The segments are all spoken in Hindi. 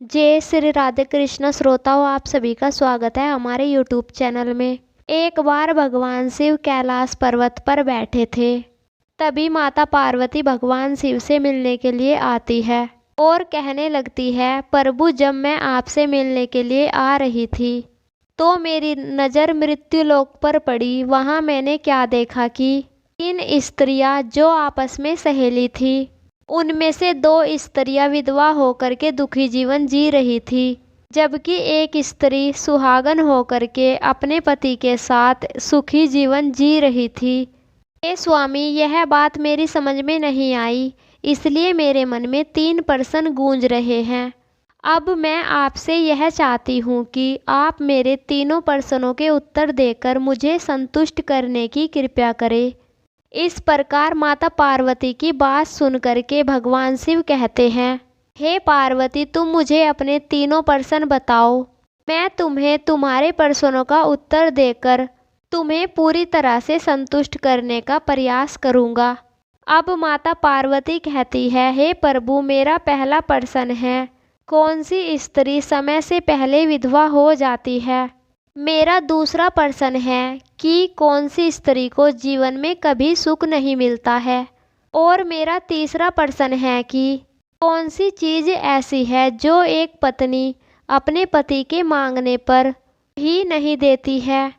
जय श्री राधे कृष्ण श्रोताओं, आप सभी का स्वागत है हमारे यूट्यूब चैनल में। एक बार भगवान शिव कैलाश पर्वत पर बैठे थे। तभी माता पार्वती भगवान शिव से मिलने के लिए आती है और कहने लगती है, प्रभु जब मैं आपसे मिलने के लिए आ रही थी तो मेरी नज़र मृत्युलोक पर पड़ी। वहाँ मैंने क्या देखा कि 3 स्त्रियाँ जो आपस में सहेली थी, उनमें से 2 स्त्रियां विधवा होकर के दुखी जीवन जी रही थी, जबकि एक स्त्री सुहागन होकर के अपने पति के साथ सुखी जीवन जी रही थी। हे स्वामी, यह बात मेरी समझ में नहीं आई, इसलिए मेरे मन में 3 प्रश्न गूंज रहे हैं। अब मैं आपसे यह चाहती हूँ कि आप मेरे तीनों प्रश्नों के उत्तर देकर मुझे संतुष्ट करने की कृपा करें। इस प्रकार माता पार्वती की बात सुन करके भगवान शिव कहते हैं, हे पार्वती, तुम मुझे अपने तीनों प्रश्न बताओ। मैं तुम्हें तुम्हारे प्रश्नों का उत्तर देकर तुम्हें पूरी तरह से संतुष्ट करने का प्रयास करूँगा। अब माता पार्वती कहती है, हे प्रभु, मेरा पहला प्रश्न है, कौन सी स्त्री समय से पहले विधवा हो जाती है। मेरा दूसरा प्रश्न है कि कौन सी स्त्री को जीवन में कभी सुख नहीं मिलता है। और मेरा तीसरा प्रश्न है कि कौन सी चीज़ ऐसी है जो एक पत्नी अपने पति के मांगने पर भी नहीं देती है।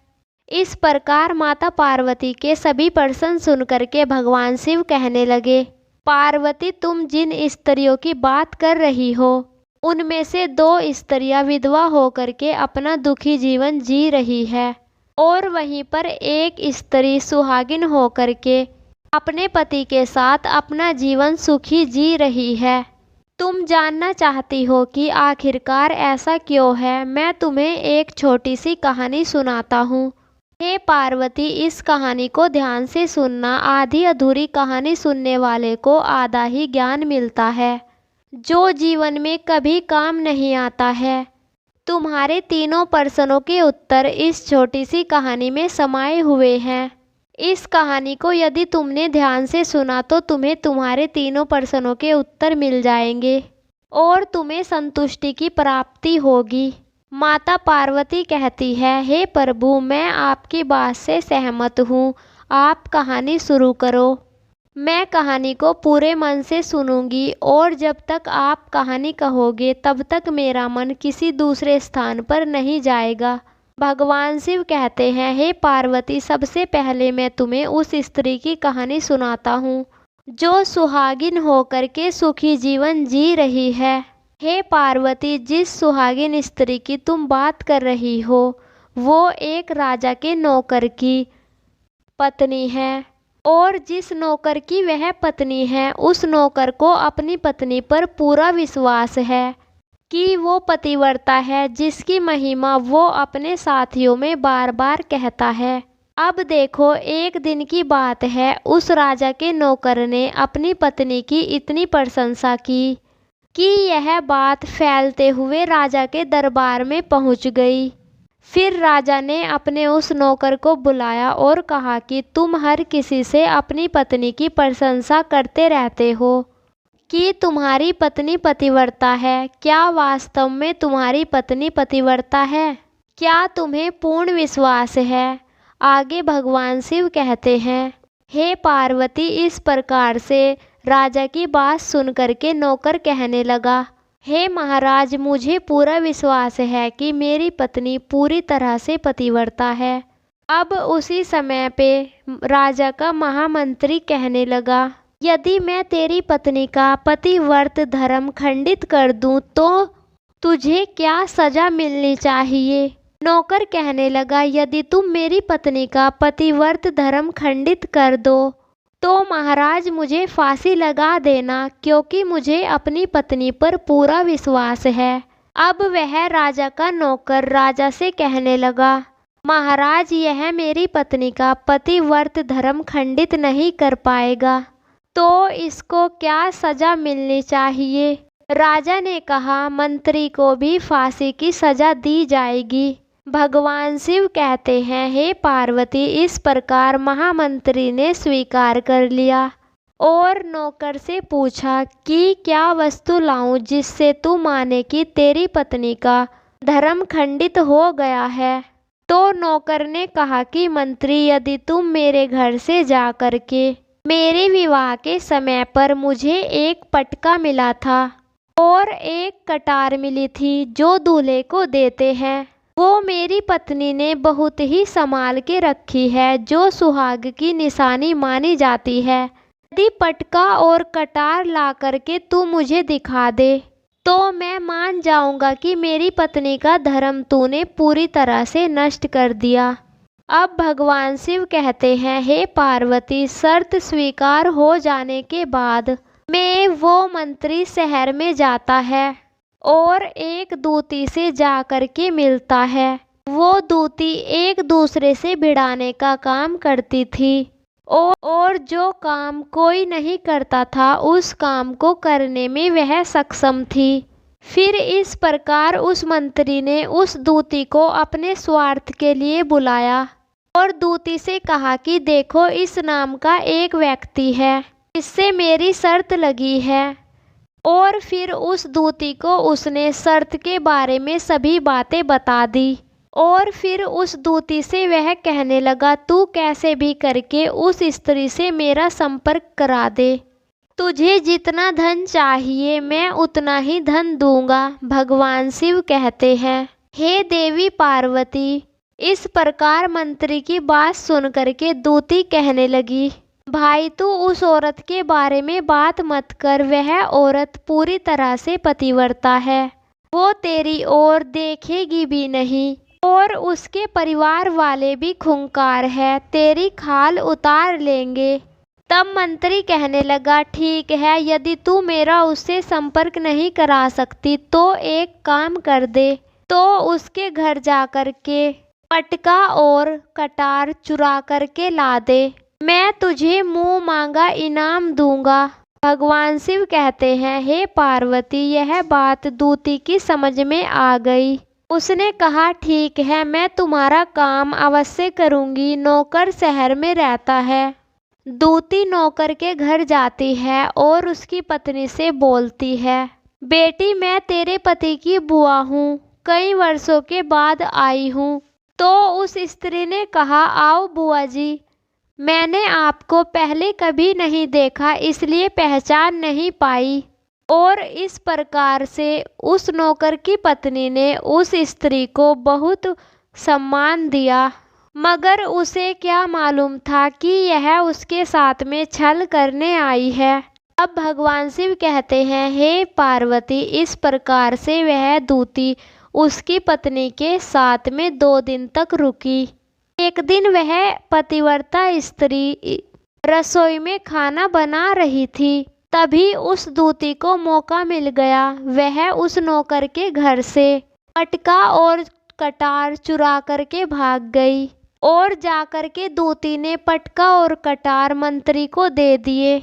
इस प्रकार माता पार्वती के सभी प्रश्न सुन करके भगवान शिव कहने लगे, पार्वती, तुम जिन स्त्रियों की बात कर रही हो, उनमें से 2 स्त्रियां विधवा होकर के अपना दुखी जीवन जी रही है और वहीं पर एक स्त्री सुहागिन होकर के अपने पति के साथ अपना जीवन सुखी जी रही है। तुम जानना चाहती हो कि आखिरकार ऐसा क्यों है। मैं तुम्हें एक छोटी सी कहानी सुनाता हूँ। हे पार्वती, इस कहानी को ध्यान से सुनना। आधी अधूरी कहानी सुनने वाले को आधा ही ज्ञान मिलता है, जो जीवन में कभी काम नहीं आता है। तुम्हारे तीनों प्रश्नों के उत्तर इस छोटी सी कहानी में समाये हुए हैं। इस कहानी को यदि तुमने ध्यान से सुना तो तुम्हें तुम्हारे तीनों प्रश्नों के उत्तर मिल जाएंगे और तुम्हें संतुष्टि की प्राप्ति होगी। माता पार्वती कहती है, हे प्रभु, मैं आपकी बात से सहमत हूँ, आप कहानी शुरू करो। मैं कहानी को पूरे मन से सुनूंगी और जब तक आप कहानी कहोगे तब तक मेरा मन किसी दूसरे स्थान पर नहीं जाएगा। भगवान शिव कहते हैं, हे पार्वती, सबसे पहले मैं तुम्हें उस स्त्री की कहानी सुनाता हूँ जो सुहागिन होकर के सुखी जीवन जी रही है। हे पार्वती, जिस सुहागिन स्त्री की तुम बात कर रही हो वो एक राजा के नौकर की पत्नी है और जिस नौकर की वह पत्नी है, उस नौकर को अपनी पत्नी पर पूरा विश्वास है कि वो पतिव्रता है, जिसकी महिमा वो अपने साथियों में बार बार कहता है। अब देखो, एक दिन की बात है, उस राजा के नौकर ने अपनी पत्नी की इतनी प्रशंसा की कि यह बात फैलते हुए राजा के दरबार में पहुंच गई। फिर राजा ने अपने उस नौकर को बुलाया और कहा कि तुम हर किसी से अपनी पत्नी की प्रशंसा करते रहते हो कि तुम्हारी पत्नी पतिव्रता है। क्या वास्तव में तुम्हारी पत्नी पतिव्रता है? क्या तुम्हें पूर्ण विश्वास है? आगे भगवान शिव कहते हैं, हे पार्वती, इस प्रकार से राजा की बात सुन करके नौकर कहने लगा, हे महाराज, मुझे पूरा विश्वास है कि मेरी पत्नी पूरी तरह से पतिव्रता है। अब उसी समय पे राजा का महामंत्री कहने लगा, यदि मैं तेरी पत्नी का पतिव्रत धर्म खंडित कर दूं तो तुझे क्या सजा मिलनी चाहिए? नौकर कहने लगा, यदि तुम मेरी पत्नी का पतिव्रत धर्म खंडित कर दो तो महाराज मुझे फांसी लगा देना, क्योंकि मुझे अपनी पत्नी पर पूरा विश्वास है। अब वह राजा का नौकर राजा से कहने लगा, महाराज, यह मेरी पत्नी का पतिव्रत धर्म खंडित नहीं कर पाएगा, तो इसको क्या सजा मिलनी चाहिए? राजा ने कहा, मंत्री को भी फांसी की सजा दी जाएगी। भगवान शिव कहते हैं, हे पार्वती, इस प्रकार महामंत्री ने स्वीकार कर लिया। और नौकर से पूछा कि क्या वस्तु लाऊं जिससे तू माने कि तेरी पत्नी का धर्म खंडित हो गया है। तो नौकर ने कहा कि मंत्री, यदि तुम मेरे घर से जा करके मेरे विवाह के समय पर मुझे एक पटका मिला था और एक कटार मिली थी जो दूल्हे को देते हैं, वो मेरी पत्नी ने बहुत ही संभाल के रखी है, जो सुहाग की निशानी मानी जाती है। यदि पटका और कटार ला करके तू मुझे दिखा दे तो मैं मान जाऊंगा कि मेरी पत्नी का धर्म तूने पूरी तरह से नष्ट कर दिया। अब भगवान शिव कहते हैं, हे पार्वती, शर्त स्वीकार हो जाने के बाद में वो मंत्री शहर में जाता है और एक दूती से जा कर के मिलता है। वो दूती एक दूसरे से भिड़ाने का काम करती थी और जो काम कोई नहीं करता था उस काम को करने में वह सक्षम थी। फिर इस प्रकार उस मंत्री ने उस दूती को अपने स्वार्थ के लिए बुलाया और दूती से कहा कि देखो, इस नाम का एक व्यक्ति है, इससे मेरी शर्त लगी है। और फिर उस दूती को उसने शर्त के बारे में सभी बातें बता दी और फिर उस दूती से वह कहने लगा, तू कैसे भी करके उस स्त्री से मेरा संपर्क करा दे, तुझे जितना धन चाहिए मैं उतना ही धन दूंगा। भगवान शिव कहते हैं, हे देवी पार्वती, इस प्रकार मंत्री की बात सुन करके दूती कहने लगी, भाई तू उस औरत के बारे में बात मत कर, वह औरत पूरी तरह से पतिव्रता है, वो तेरी ओर देखेगी भी नहीं और उसके परिवार वाले भी खूंखार है, तेरी खाल उतार लेंगे। तब मंत्री कहने लगा, ठीक है, यदि तू मेरा उससे संपर्क नहीं करा सकती तो एक काम कर दे, तो उसके घर जा कर के पटका और कटार चुरा करके ला दे, मैं तुझे मुंह मांगा इनाम दूंगा। भगवान शिव कहते हैं, हे पार्वती, यह बात दूती की समझ में आ गई। उसने कहा, ठीक है, मैं तुम्हारा काम अवश्य करूंगी। नौकर शहर में रहता है। दूती नौकर के घर जाती है और उसकी पत्नी से बोलती है, बेटी, मैं तेरे पति की बुआ हूँ, कई वर्षों के बाद आई हूँ। तो उस स्त्री ने कहा, आओ बुआ जी, मैंने आपको पहले कभी नहीं देखा इसलिए पहचान नहीं पाई। और इस प्रकार से उस नौकर की पत्नी ने उस स्त्री को बहुत सम्मान दिया, मगर उसे क्या मालूम था कि यह उसके साथ में छल करने आई है। अब भगवान शिव कहते हैं, हे पार्वती, इस प्रकार से वह दूती उसकी पत्नी के साथ में 2 दिन तक रुकी। एक दिन वह पतिव्रता स्त्री रसोई में खाना बना रही थी, तभी उस दूती को मौका मिल गया। वह उस नौकर के घर से पटका और कटार चुरा करके भाग गई और जाकर के दूती ने पटका और कटार मंत्री को दे दिए।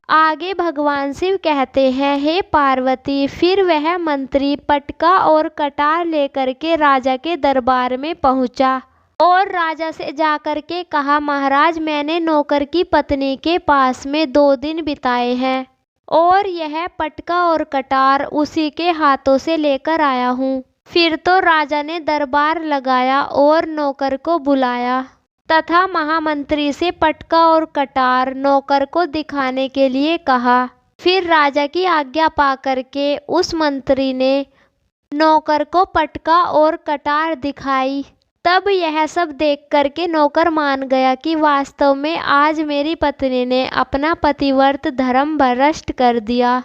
आगे भगवान शिव कहते हैं, हे पार्वती, फिर वह मंत्री पटका और कटार लेकर के राजा के दरबार में पहुंचा और राजा से जाकर के कहा, महाराज, मैंने नौकर की पत्नी के पास में 2 दिन बिताए हैं और यह पटका और कटार उसी के हाथों से लेकर आया हूँ। फिर तो राजा ने दरबार लगाया और नौकर को बुलाया तथा महामंत्री से पटका और कटार नौकर को दिखाने के लिए कहा। फिर राजा की आज्ञा पा करके उस मंत्री ने नौकर को पटका और कटार दिखाई। तब यह सब देख करके नौकर मान गया कि वास्तव में आज मेरी पत्नी ने अपना पतिव्रत धर्म भ्रष्ट कर दिया।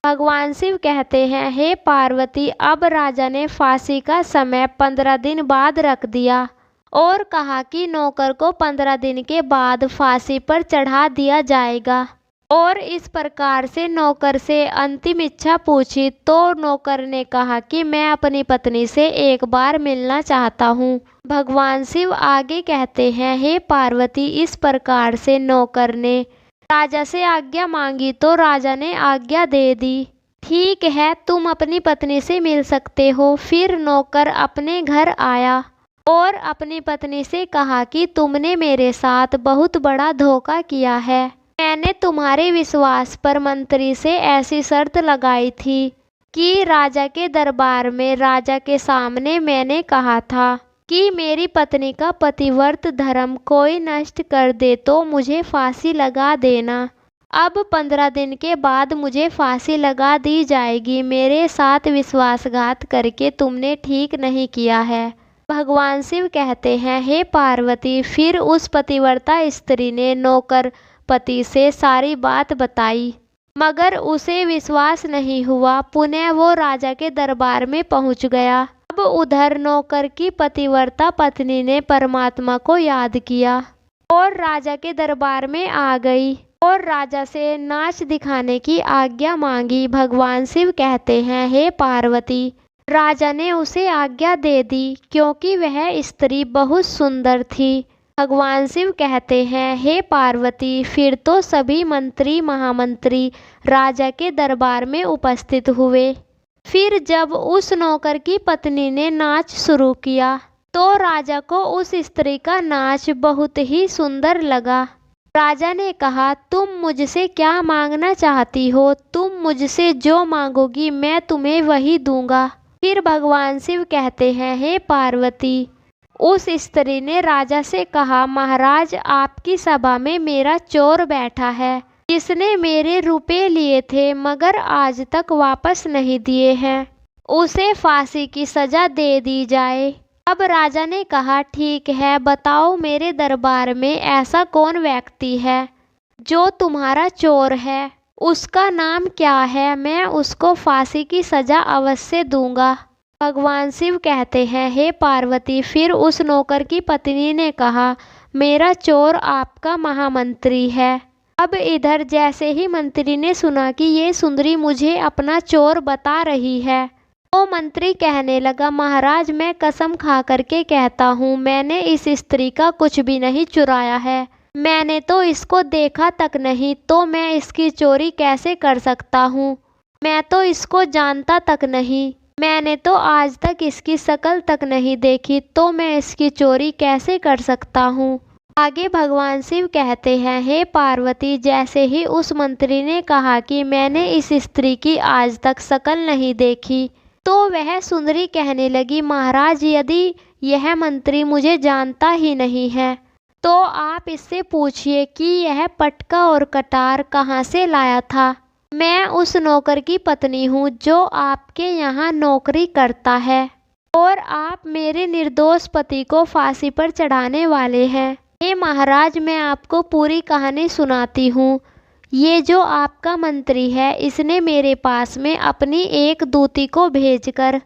भगवान शिव कहते हैं, हे पार्वती, अब राजा ने फांसी का समय 15 दिन बाद रख दिया और कहा कि नौकर को 15 दिन के बाद फांसी पर चढ़ा दिया जाएगा। और इस प्रकार से नौकर से अंतिम इच्छा पूछी तो नौकर ने कहा कि मैं अपनी पत्नी से एक बार मिलना चाहता हूँ। भगवान शिव आगे कहते हैं, हे पार्वती, इस प्रकार से नौकर ने राजा से आज्ञा मांगी तो राजा ने आज्ञा दे दी। ठीक है, तुम अपनी पत्नी से मिल सकते हो। फिर नौकर अपने घर आया और अपनी पत्नी से कहा कि तुमने मेरे साथ बहुत बड़ा धोखा किया है। मैंने तुम्हारे विश्वास पर मंत्री से ऐसी शर्त लगाई थी कि राजा के दरबार में राजा के सामने मैंने कहा था कि मेरी पत्नी का पतिव्रत धर्म कोई नष्ट कर दे तो मुझे फांसी लगा देना। अब 15 दिन के बाद मुझे फांसी लगा दी जाएगी। मेरे साथ विश्वासघात करके तुमने ठीक नहीं किया है। भगवान शिव कहते हैं, हे पार्वती, फिर उस पतिव्रता स्त्री ने नौकर पति से सारी बात बताई, मगर उसे विश्वास नहीं हुआ। पुनः वो राजा के दरबार में पहुंच गया। अब उधर नौकर की पतिव्रता पत्नी ने परमात्मा को याद किया और राजा के दरबार में आ गई और राजा से नाच दिखाने की आज्ञा मांगी। भगवान शिव कहते हैं, हे पार्वती, राजा ने उसे आज्ञा दे दी क्योंकि वह स्त्री बहुत सुंदर थी। भगवान शिव कहते हैं, हे पार्वती, फिर तो सभी मंत्री महामंत्री राजा के दरबार में उपस्थित हुए। फिर जब उस नौकर की पत्नी ने नाच शुरू किया तो राजा को उस स्त्री का नाच बहुत ही सुंदर लगा। राजा ने कहा, तुम मुझसे क्या मांगना चाहती हो? तुम मुझसे जो मांगोगी मैं तुम्हें वही दूंगा। फिर भगवान शिव कहते हैं, हे पार्वती, उस स्त्री ने राजा से कहा, महाराज, आपकी सभा में मेरा चोर बैठा है जिसने मेरे रुपए लिए थे मगर आज तक वापस नहीं दिए हैं। उसे फांसी की सजा दे दी जाए। अब राजा ने कहा, ठीक है, बताओ मेरे दरबार में ऐसा कौन व्यक्ति है जो तुम्हारा चोर है? उसका नाम क्या है? मैं उसको फांसी की सजा अवश्य दूंगा। भगवान शिव कहते हैं, हे पार्वती, फिर उस नौकर की पत्नी ने कहा, मेरा चोर आपका महामंत्री है। अब इधर जैसे ही मंत्री ने सुना कि ये सुंदरी मुझे अपना चोर बता रही है, तो मंत्री कहने लगा, महाराज, मैं कसम खा करके कहता हूँ, मैंने इस स्त्री का कुछ भी नहीं चुराया है। मैंने तो इसको देखा तक नहीं, तो मैं इसकी चोरी कैसे कर सकता हूँ? मैं तो इसको जानता तक नहीं, मैंने तो आज तक इसकी शक्ल तक नहीं देखी, तो मैं इसकी चोरी कैसे कर सकता हूँ? आगे भगवान शिव कहते हैं, हे पार्वती, जैसे ही उस मंत्री ने कहा कि मैंने इस स्त्री की आज तक शक्ल नहीं देखी, तो वह सुंदरी कहने लगी, महाराज, यदि यह मंत्री मुझे जानता ही नहीं है तो आप इससे पूछिए कि यह पटका और कटार कहाँ से लाया था। मैं उस नौकर की पत्नी हूँ जो आपके यहाँ नौकरी करता है और आप मेरे निर्दोष पति को फांसी पर चढ़ाने वाले हैं। हे महाराज, मैं आपको पूरी कहानी सुनाती हूँ। ये जो आपका मंत्री है, इसने मेरे पास में अपनी एक दूती को भेजकर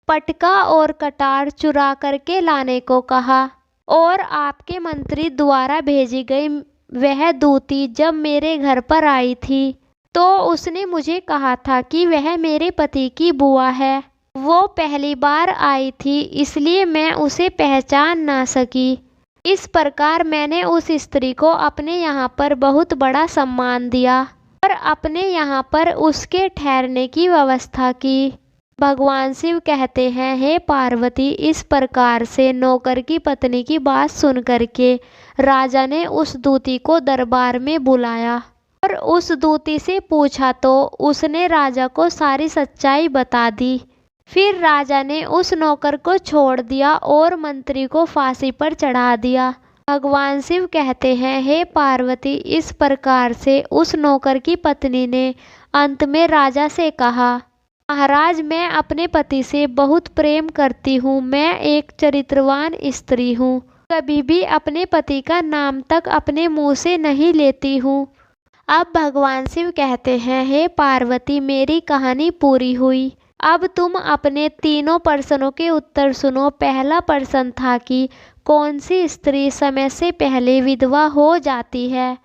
पटका और कटार चुरा करके लाने को कहा और आपके मंत्री द्वारा भेजी गई वह दूती जब मेरे घर पर आई थी तो उसने मुझे कहा था कि वह मेरे पति की बुआ है। वो पहली बार आई थी, इसलिए मैं उसे पहचान ना सकी। इस प्रकार मैंने उस स्त्री को अपने यहाँ पर बहुत बड़ा सम्मान दिया और अपने यहाँ पर उसके ठहरने की व्यवस्था की। भगवान शिव कहते हैं, हे पार्वती, इस प्रकार से नौकर की पत्नी की बात सुन करके राजा ने उस दूती को दरबार में बुलाया और उस दूती से पूछा तो उसने राजा को सारी सच्चाई बता दी। फिर राजा ने उस नौकर को छोड़ दिया और मंत्री को फांसी पर चढ़ा दिया। भगवान शिव कहते हैं, हे पार्वती, इस प्रकार से उस नौकर की पत्नी ने अंत में राजा से कहा, महाराज, मैं अपने पति से बहुत प्रेम करती हूँ। मैं एक चरित्रवान स्त्री हूँ, कभी भी अपने पति का नाम तक अपने मुंह से नहीं लेती हूँ। अब भगवान शिव कहते हैं, हे पार्वती, मेरी कहानी पूरी हुई। अब तुम अपने तीनों प्रश्नों के उत्तर सुनो। पहला प्रश्न था कि कौन सी स्त्री समय से पहले विधवा हो जाती है?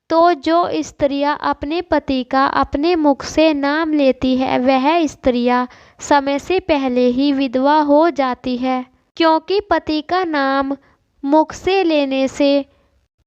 तो जो स्त्रियां अपने पति का अपने मुख से नाम लेती है वह स्त्रियां समय से पहले ही विधवा हो जाती है, क्योंकि पति का नाम मुख से लेने से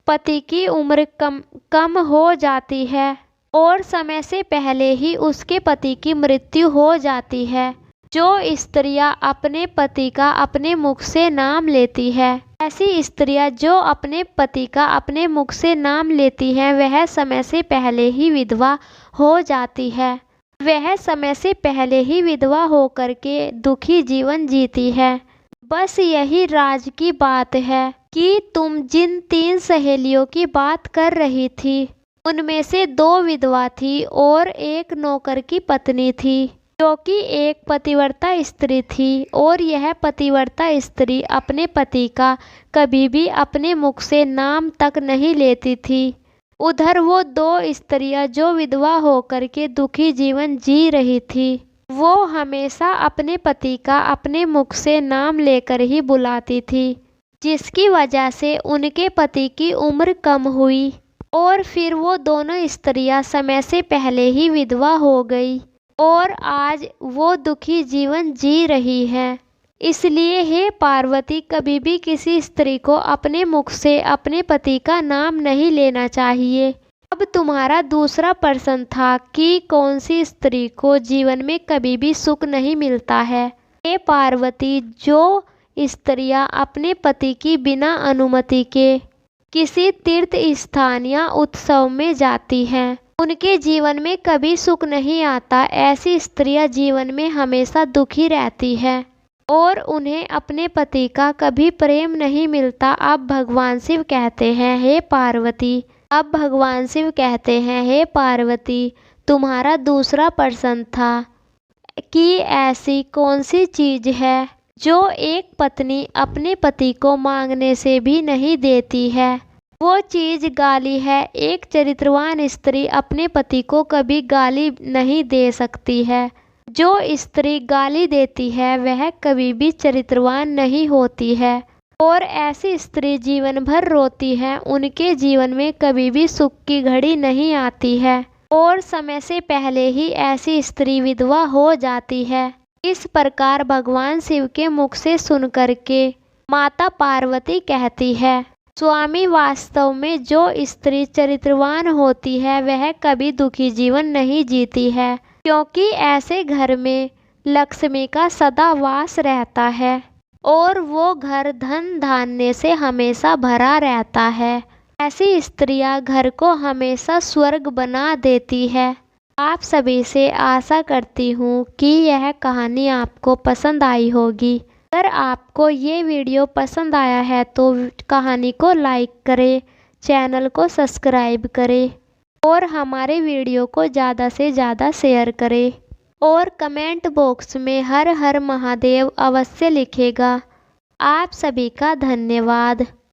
पति की उम्र कम हो जाती है और समय से पहले ही उसके पति की मृत्यु हो जाती है। जो स्त्रियां अपने पति का अपने मुख से नाम लेती है ऐसी स्त्रियां जो अपने पति का अपने मुख से नाम लेती हैं वह समय से पहले ही विधवा हो जाती है। वह समय से पहले ही विधवा होकर के दुखी जीवन जीती है। बस यही राज की बात है कि तुम जिन 3 सहेलियों की बात कर रही थी उनमें से 2 विधवा थी और एक नौकर की पत्नी थी, जो कि एक पतिव्रता स्त्री थी। और यह पतिव्रता स्त्री अपने पति का कभी भी अपने मुख से नाम तक नहीं लेती थी। उधर वो 2 स्त्रियां जो विधवा होकर के दुखी जीवन जी रही थी, वो हमेशा अपने पति का अपने मुख से नाम लेकर ही बुलाती थी, जिसकी वजह से उनके पति की उम्र कम हुई और फिर वो दोनों स्त्रियां समय से पहले ही विधवा हो गई और आज वो दुखी जीवन जी रही है। इसलिए हे पार्वती, कभी भी किसी स्त्री को अपने मुख से अपने पति का नाम नहीं लेना चाहिए। अब तुम्हारा दूसरा प्रश्न था कि कौन सी स्त्री को जीवन में कभी भी सुख नहीं miलता है। हे पार्वती, जो स्त्रियां अपने पति की बिना अनुमति के किसी तीर्थ स्थान या उत्सव में जाती हैं, उनके जीवन में कभी सुख नहीं आता। ऐसी स्त्रियां जीवन में हमेशा दुखी रहती है और उन्हें अपने पति का कभी प्रेम नहीं मिलता। अब भगवान शिव कहते हैं, हे पार्वती, अब भगवान शिव कहते हैं, हे पार्वती, तुम्हारा दूसरा प्रश्न था कि ऐसी कौन सी चीज है जो एक पत्नी अपने पति को मांगने से भी नहीं देती है। वो चीज गाली है। एक चरित्रवान स्त्री अपने पति को कभी गाली नहीं दे सकती है। जो स्त्री गाली देती है वह कभी भी चरित्रवान नहीं होती है और ऐसी स्त्री जीवन भर रोती है। उनके जीवन में कभी भी सुख की घड़ी नहीं आती है और समय से पहले ही ऐसी स्त्री विधवा हो जाती है। इस प्रकार भगवान शिव के मुख से सुन करके माता पार्वती कहती है, स्वामी, वास्तव में जो स्त्री चरित्रवान होती है वह कभी दुखी जीवन नहीं जीती है, क्योंकि ऐसे घर में लक्ष्मी का सदा वास रहता है और वो घर धन धान्य से हमेशा भरा रहता है। ऐसी स्त्रियां घर को हमेशा स्वर्ग बना देती है। आप सभी से आशा करती हूँ कि यह कहानी आपको पसंद आई होगी। अगर आपको ये वीडियो पसंद आया है तो कहानी को लाइक करें, चैनल को सब्सक्राइब करें और हमारे वीडियो को ज़्यादा से ज़्यादा शेयर करें और कमेंट बॉक्स में हर हर महादेव अवश्य लिखेगा। आप सभी का धन्यवाद।